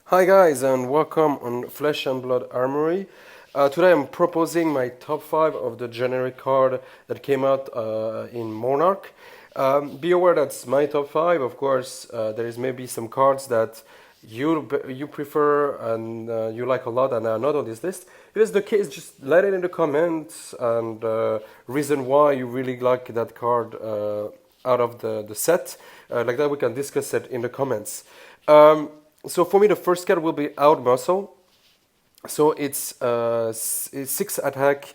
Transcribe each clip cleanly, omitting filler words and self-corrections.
Hi guys and welcome on Flesh and Blood Armory. Today I'm proposing my top 5 of the generic card that came out in Monarch. Be aware that's my top 5. Of course, there is maybe some cards that you prefer and you like a lot and are not on this list. If it's the case, just let it in the comments and reason why you really like that card out of the set. Like that we can discuss it in the comments. So for me, the first card will be Outmuscle. So it's 6 attack,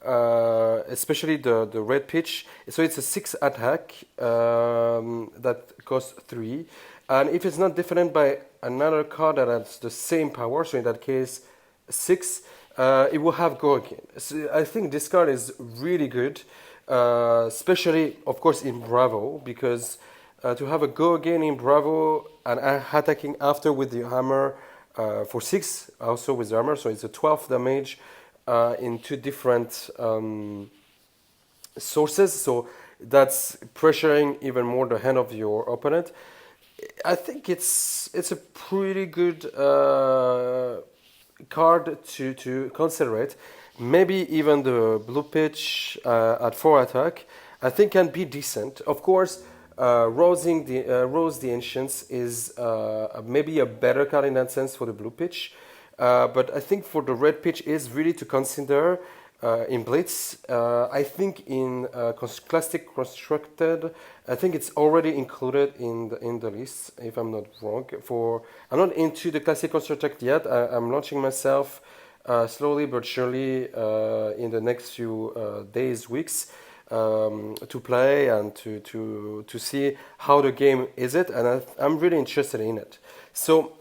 especially the red pitch. So it's a 6 attack that costs 3. And if it's not different by another card that has the same power, so in that case 6, it will have go again. So I think this card is really good, especially of course in Bravo, because to have a go again in Bravo and attacking after with the hammer for 6, also with the hammer, so it's a 12 damage in 2 different sources, so that's pressuring even more the hand of your opponent. I think it's a pretty good card to consider it. Maybe even the blue pitch at 4 attack, I think can be decent. Of course, Rose the Ancients is maybe a better card in that sense for the blue pitch. But I think for the red pitch is really to consider in Blitz. I think in Classic Constructed, I think it's already included in the list, if I'm not wrong. I'm not into the Classic Constructed yet. I'm launching myself slowly but surely in the next few days, weeks. To play and to see how the game is it, and I'm really interested in it. So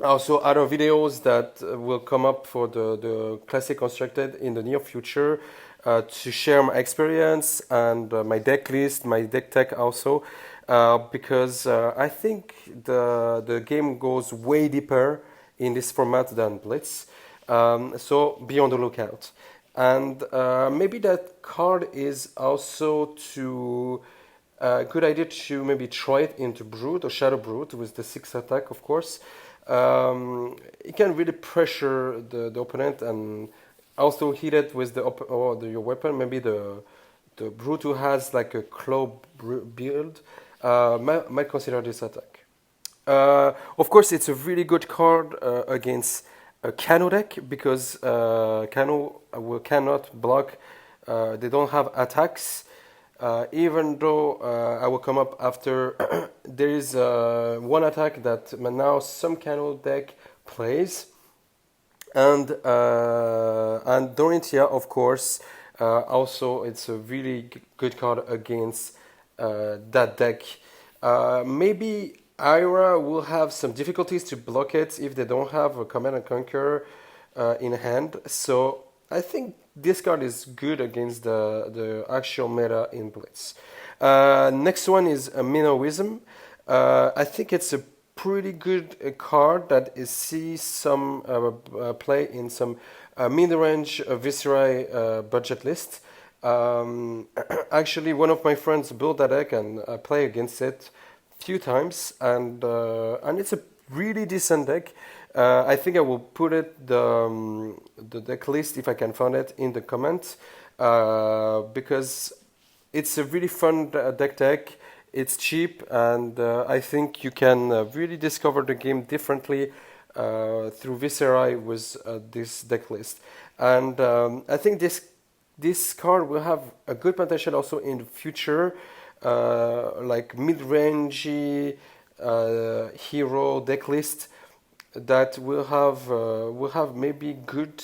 also other videos that will come up for the Classic Constructed in the near future to share my experience and my deck list, my deck tech also, because I think the game goes way deeper in this format than Blitz. So be on the lookout. And maybe that card is also to good idea to maybe try it into Brute or Shadow Brute with the 6 attack, of course. It can really pressure the opponent and also hit it with your weapon. Maybe the Brute who has like a claw build might consider this attack. Of course, it's a really good card against a Cano deck because Cano cannot block. They don't have attacks. Even though I will come up after, there is one attack that now some Cano deck plays, and Dorinthia, of course, also it's a really good card against that deck. Maybe Ira will have some difficulties to block it if they don't have a Command and Conquer in hand. So I think this card is good against the actual meta in Blitz. Next one is a Minorism. I think it's a pretty good card that sees some play in some mid-range Viserai budget list. Actually, one of my friends built that deck and I play against it few times, and it's a really decent deck. I think I will put it the deck list if I can find it in the comments because it's a really fun deck. It's cheap, and I think you can really discover the game differently through Viserai with this deck list. And I think this card will have a good potential also in the future. Like mid-rangey hero deck list that will have maybe good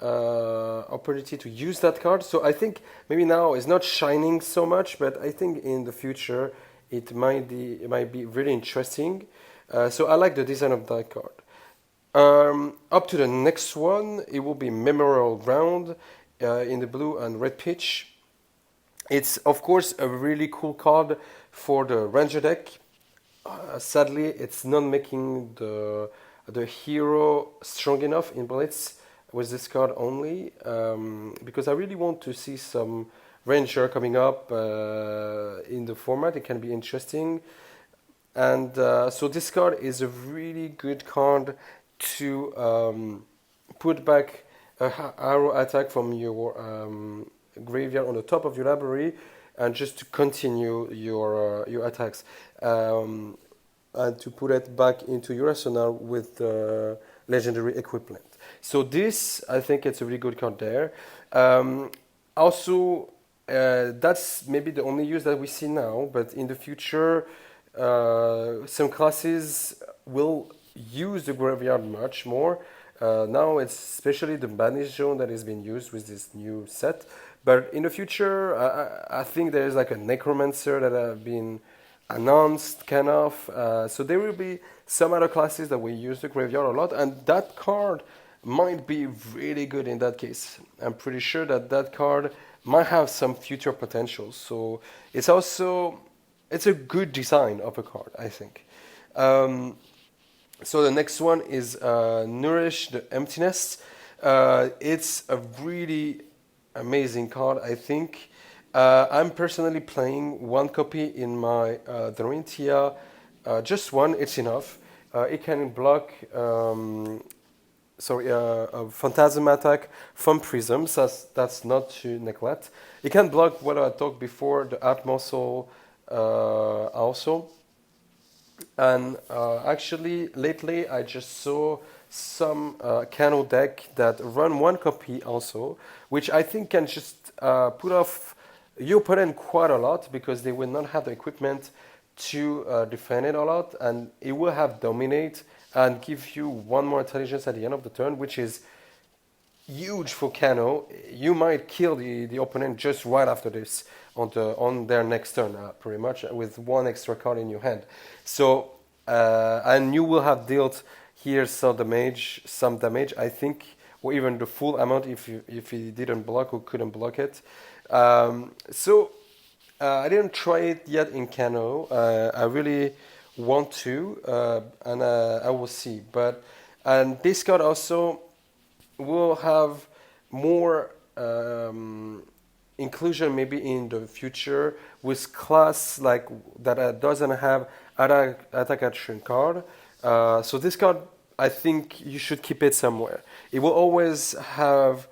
opportunity to use that card. So I think maybe now it's not shining so much, but I think in the future it might be really interesting. So I like the design of that card. Up to the next one, it will be Memorial Round in the blue and red pitch. It's of course a really cool card for the Ranger deck. Sadly, it's not making the hero strong enough in Blitz with this card only, because I really want to see some Ranger coming up in the format. It can be interesting. And so this card is a really good card to put back a arrow attack from your graveyard on the top of your library, and just to continue your attacks, and to put it back into your arsenal with legendary equipment. So this, I think, it's a really good card there. Also, that's maybe the only use that we see now, but in the future, some classes will use the graveyard much more. Now it's especially the banish zone that is being used with this new set. But in the future, I think there is like a necromancer that have been announced, kind of. So there will be some other classes that will use the graveyard a lot, and that card might be really good in that case. I'm pretty sure that that card might have some future potential. So it's also it's a good design of a card, I think. So the next one is Nourish, the Emptiness. It's a really amazing card, I think. I'm personally playing one copy in my Dorinthia. Just one, it's enough. It can block a Phantasm attack from Prisms. That's not to neglect. It can block what I talked before, the Outmuscle also. And actually, lately I just saw some Cano deck that run one copy also, which I think can just put off your opponent quite a lot, because they will not have the equipment to defend it a lot, and it will have Dominate and give you one more intelligence at the end of the turn, which is huge for Cano. You might kill the opponent just right after this on their next turn, pretty much, with one extra card in your hand. So and you will have dealt here some damage, I think, or even the full amount if he didn't block or couldn't block it. So I didn't try it yet in Cano. I really want to, and I will see. And this card also will have more inclusion maybe in the future with class like that doesn't have attack action card. So this card, I think you should keep it somewhere. It will always have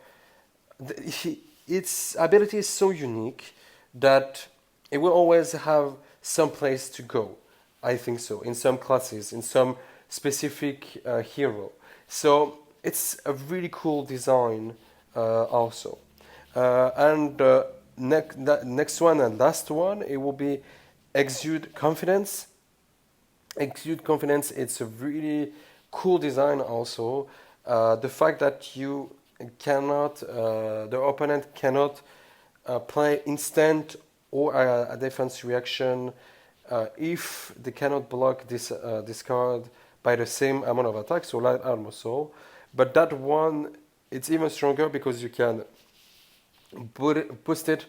its ability is so unique that it will always have some place to go. I think so, in some classes, in some specific hero. So it's a really cool design also. And next one and last one, it will be Exude Confidence. Exude Confidence, it's a really cool design also. The fact that you cannot, the opponent cannot play instant or a defense reaction if they cannot block this card by the same amount of attack, so like Outmuscle. But that one, it's even stronger because you can boost it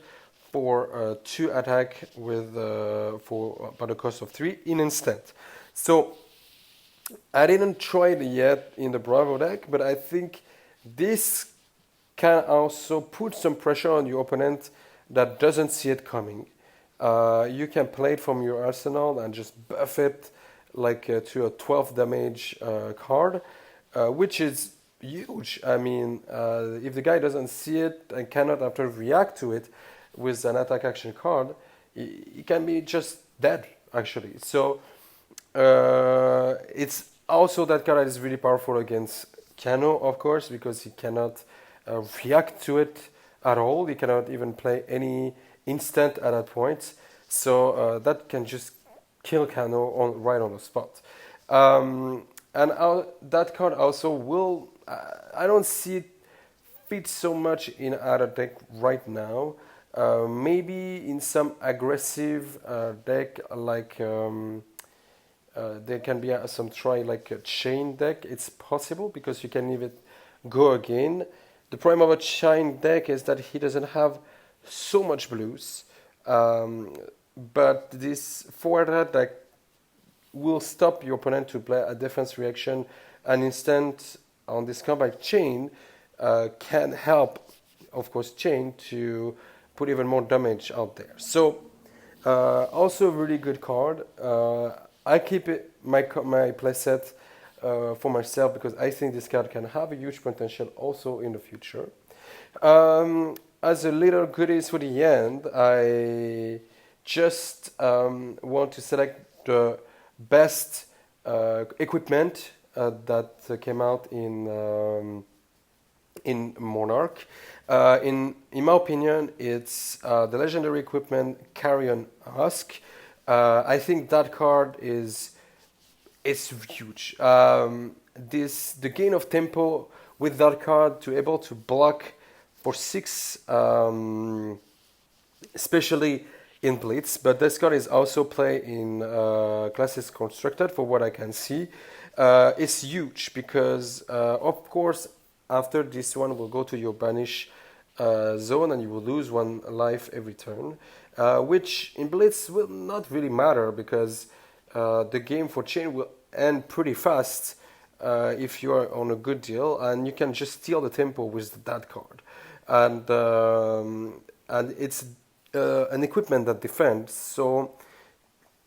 for 2 attack with for by the cost of 3 in instant. So I didn't try it yet in the Bravo deck, but I think this can also put some pressure on your opponent that doesn't see it coming. You can play it from your arsenal and just buff it like to a 12 damage card, which is huge. I mean, if the guy doesn't see it and cannot after react to it with an attack action card, he can be just dead, actually. So it's also that card is really powerful against Cano, of course, because he cannot react to it at all. He cannot even play any instant at that point. So that can just kill Cano right on the spot. And that card also will... I don't see it fit so much in other deck right now. Maybe in some aggressive deck like... there can be some try like a chain deck. It's possible because you can even go again. The problem of a chain deck is that he doesn't have so much blues. But this forward deck will stop your opponent to play a defense reaction. An instant on this combat chain can help, of course, chain to put even more damage out there. So also a really good card. I keep it my playset for myself because I think this card can have a huge potential also in the future. As a little goodies for the end, I just want to select the best equipment that came out in Monarch. In my opinion, it's the legendary equipment Carrion Husk. I think that card is it's huge. The gain of tempo with that card to able to block for six, especially in Blitz. But this card is also play in classes constructed. For what I can see, it's huge because of course after this one will go to your banish zone and you will lose one life every turn, which in Blitz will not really matter because the game for chain will end pretty fast if you are on a good deal, and you can just steal the tempo with that card, and it's an equipment that defends. So,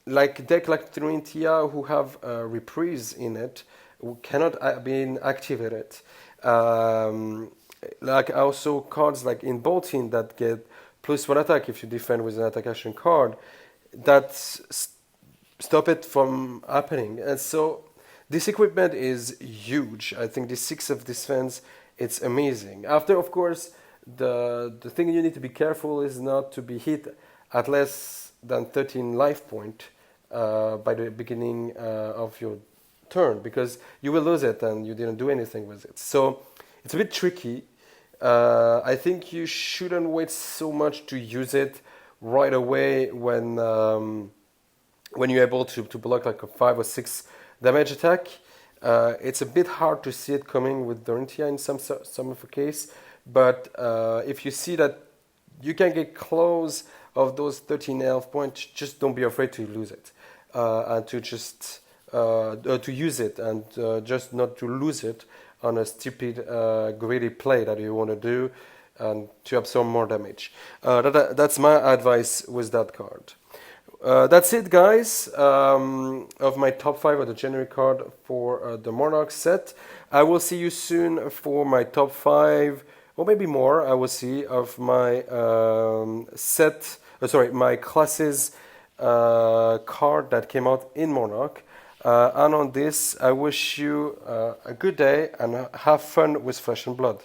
like deck like Trintia who have reprise in it, who cannot be activated. Like also cards like in Bolting that get +1 attack if you defend with an attack action card, that stop it from happening. And so this equipment is huge. I think the 6 of defense, it's amazing. After, of course, the thing you need to be careful is not to be hit at less than 13 life point by the beginning of your turn, because you will lose it and you didn't do anything with it. So it's a bit tricky. I think you shouldn't wait so much to use it right away when you're able to block like a 5 or 6 damage attack. It's a bit hard to see it coming with Dorinthia in some of the case, but if you see that you can get close of those 13 health points, just don't be afraid to lose it and to just to use it and just not to lose it on a stupid greedy play that you want to do and to absorb more damage. That's my advice with that card. That's it, guys, of my top 5 of the January card for the Monarch set. I will see you soon for my top 5, or maybe more, I will see, of my my classes card that came out in Monarch. And on this, I wish you a good day and have fun with Flesh and Blood.